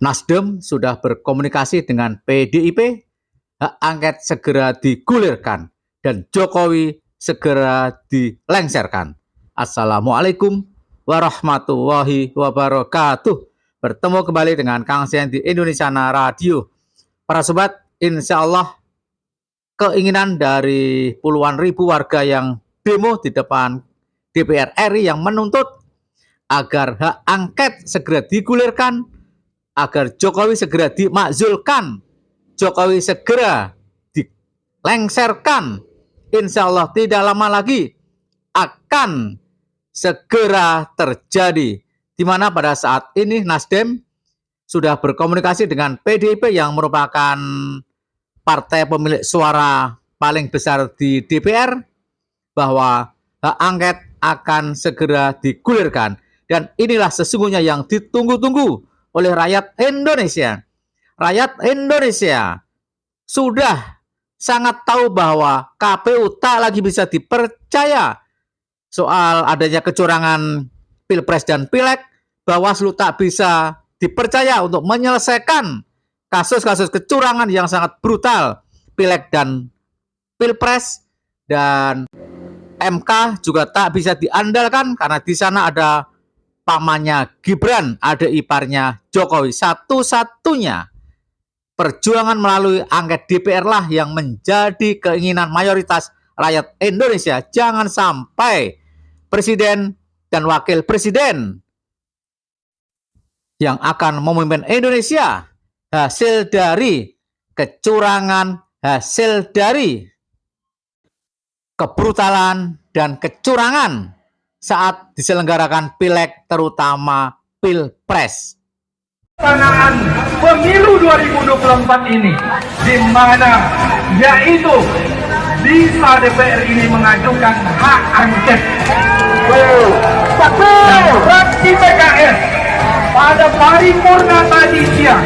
Nasdem sudah berkomunikasi dengan PDIP, hak angket segera digulirkan dan Jokowi segera dilengsarkan. Assalamualaikum warahmatullahi wabarakatuh. Bertemu kembali dengan Kang Sen di Indonesiana Radio. Para sobat, insya Allah keinginan dari puluhan ribu warga yang demo di depan DPR RI yang menuntut agar hak angket segera digulirkan, agar Jokowi segera dimakzulkan, Jokowi segera dilengsarkan, insya Allah tidak lama lagi akan segera terjadi. Di mana pada saat ini Nasdem sudah berkomunikasi dengan PDIP yang merupakan partai pemilik suara paling besar di DPR, bahwa hak angket akan segera digulirkan. Dan inilah sesungguhnya yang ditunggu-tunggu oleh rakyat Indonesia. Rakyat Indonesia sudah sangat tahu bahwa KPU tak lagi bisa dipercaya soal adanya kecurangan Pilpres dan Pileg. Bawaslu tak bisa dipercaya untuk menyelesaikan kasus-kasus kecurangan yang sangat brutal Pileg dan Pilpres, dan MK juga tak bisa diandalkan karena di sana ada pamannya Gibran, adik iparnya Jokowi. Satu-satunya perjuangan melalui angket DPR lah yang menjadi keinginan mayoritas rakyat Indonesia. Jangan sampai presiden dan wakil presiden yang akan memimpin Indonesia hasil dari kecurangan, hasil dari kebrutalan dan kecurangan saat diselenggarakan Pileg, terutama Pilpres. Pelaksanaan pemilu 2024 ini, di mana yaitu bisa DPR ini mengajukan hak angket. Dan fraksi PKS pada paripurna tadi siang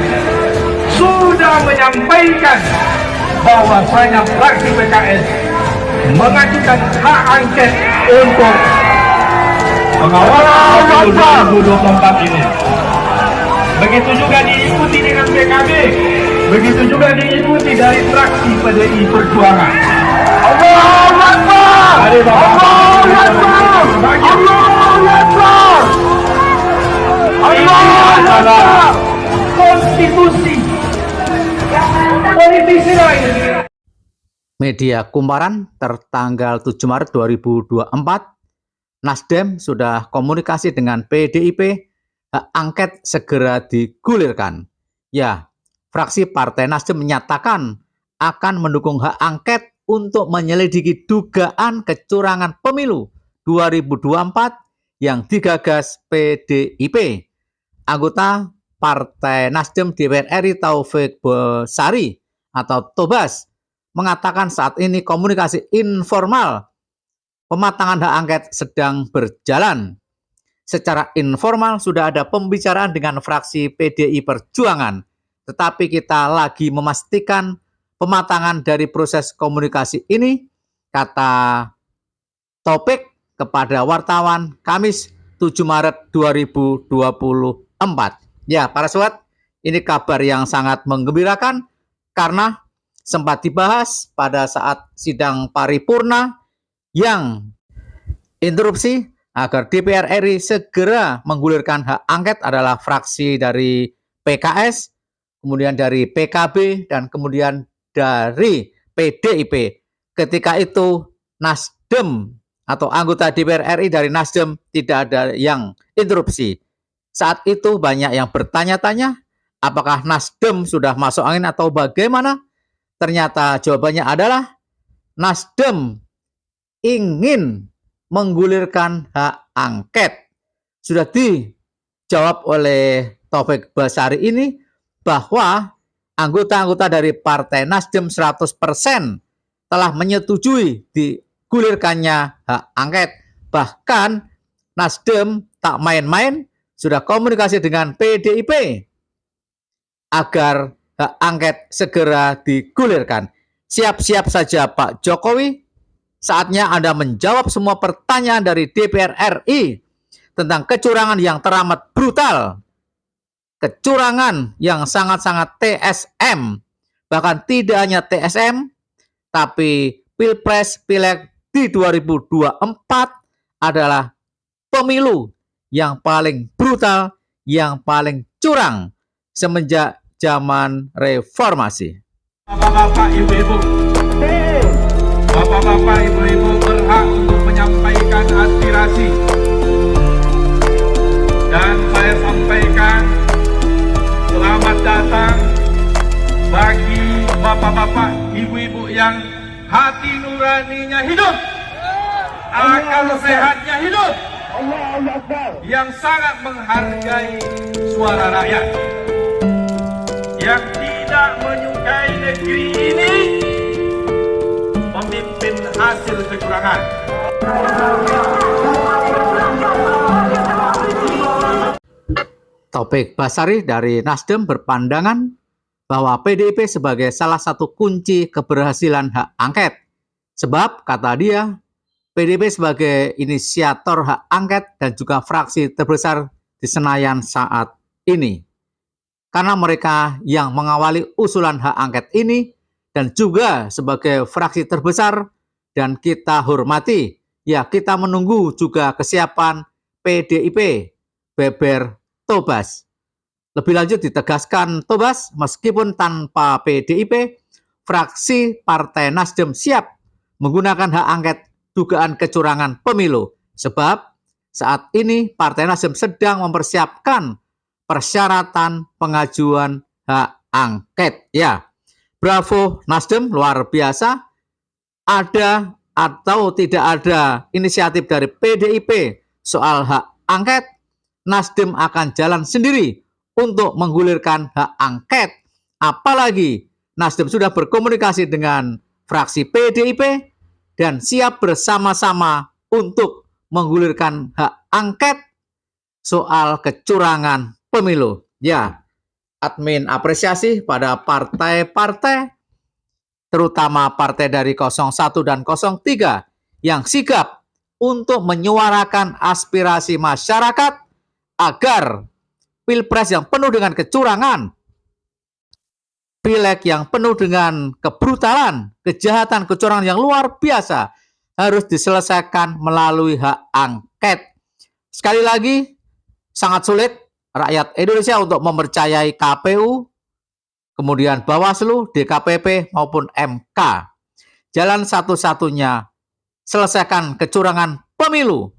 sudah menyampaikan bahwasanya fraksi PKS mengajukan hak angket untuk mengawal pemilu 2024 ini. Begitu juga diikuti dengan PKB, begitu juga diikuti dari fraksi PDI Perjuangan. Allahu Akbar! Allahu Akbar! Allahu Akbar! Ini adalah konstitusi. Politisi lain. Media Kumparan tertanggal 7 Maret 2024, Nasdem sudah komunikasi dengan PDIP, hak angket segera digulirkan. Ya, fraksi Partai Nasdem menyatakan akan mendukung hak angket untuk menyelidiki dugaan kecurangan pemilu 2024 yang digagas PDIP. Anggota Partai Nasdem DPR RI Taufik Basari atau Tobas mengatakan saat ini komunikasi informal pematangan hak angket sedang berjalan. Secara informal sudah ada pembicaraan dengan fraksi PDI Perjuangan, tetapi kita lagi memastikan pematangan dari proses komunikasi ini, kata Topik kepada wartawan Kamis 7 Maret 2024. Ya, para sobat, ini kabar yang sangat menggembirakan karena sempat dibahas pada saat sidang paripurna yang interupsi agar DPR RI segera menggulirkan hak angket adalah fraksi dari PKS, kemudian dari PKB, dan kemudian dari PDIP. Ketika itu Nasdem atau anggota DPR RI dari Nasdem tidak ada yang interupsi. Saat itu banyak yang bertanya-tanya apakah Nasdem sudah masuk angin atau bagaimana. Ternyata jawabannya adalah Nasdem ingin menggulirkan hak angket. Sudah dijawab oleh Taufik Basari ini bahwa anggota-anggota dari Partai Nasdem 100% telah menyetujui digulirkannya hak angket. Bahkan Nasdem tak main-main, sudah komunikasi dengan PDIP agar hak angket segera digulirkan. Siap-siap saja Pak Jokowi, saatnya Anda menjawab semua pertanyaan dari DPR RI tentang kecurangan yang teramat brutal, kecurangan yang sangat-sangat TSM, bahkan tidak hanya TSM, tapi Pilpres Pileg di 2024 adalah pemilu yang paling brutal, yang paling curang semenjak zaman reformasi. Bapak-bapak, ibu-ibu, bapak-bapak, ibu-ibu berhak untuk menyampaikan aspirasi. Dan saya sampaikan selamat datang bagi bapak-bapak, ibu-ibu yang hati nuraninya hidup, akal sehatnya hidup, yang sangat menghargai suara rakyat, yang tidak menyukai negeri ini memimpin hasil kecurangan. Taufik Basari dari Nasdem berpandangan bahwa PDIP sebagai salah satu kunci keberhasilan hak angket. Sebab, kata dia, PDIP sebagai inisiator hak angket dan juga fraksi terbesar di Senayan saat ini. Karena mereka yang mengawali usulan hak angket ini dan juga sebagai fraksi terbesar, dan kita hormati, ya kita menunggu juga kesiapan PDIP, Beber Tobas. Lebih lanjut ditegaskan Tobas, meskipun tanpa PDIP, fraksi Partai Nasdem siap menggunakan hak angket dugaan kecurangan pemilu. Sebab saat ini Partai Nasdem sedang mempersiapkan persyaratan pengajuan hak angket. Ya, bravo Nasdem, luar biasa. Ada atau tidak ada inisiatif dari PDIP soal hak angket, Nasdem akan jalan sendiri untuk menggulirkan hak angket. Apalagi Nasdem sudah berkomunikasi dengan fraksi PDIP dan siap bersama-sama untuk menggulirkan hak angket soal kecurangan pemilu. Ya, admin apresiasi pada partai-partai, terutama partai dari 01 dan 03 yang sigap untuk menyuarakan aspirasi masyarakat agar Pilpres yang penuh dengan kecurangan, Pileg yang penuh dengan kebrutalan, kejahatan, kecurangan yang luar biasa harus diselesaikan melalui hak angket. Sekali lagi, sangat sulit rakyat Indonesia untuk mempercayai KPU, kemudian Bawaslu, DKPP maupun MK. Jalan satu-satunya selesaikan kecurangan pemilu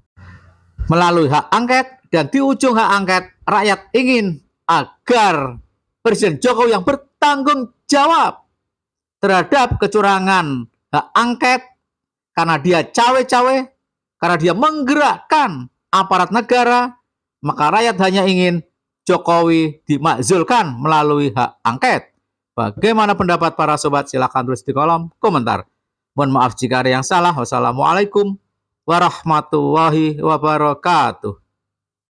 melalui hak angket, dan di ujung hak angket rakyat ingin agar Presiden Jokowi yang bertanggung jawab terhadap kecurangan hak angket karena dia cawe-cawe, karena dia menggerakkan aparat negara, maka rakyat hanya ingin Jokowi dimakzulkan melalui hak angket. Bagaimana pendapat para sobat? Silakan tulis di kolom komentar. Mohon maaf jika ada yang salah. Wassalamualaikum warahmatullahi wabarakatuh.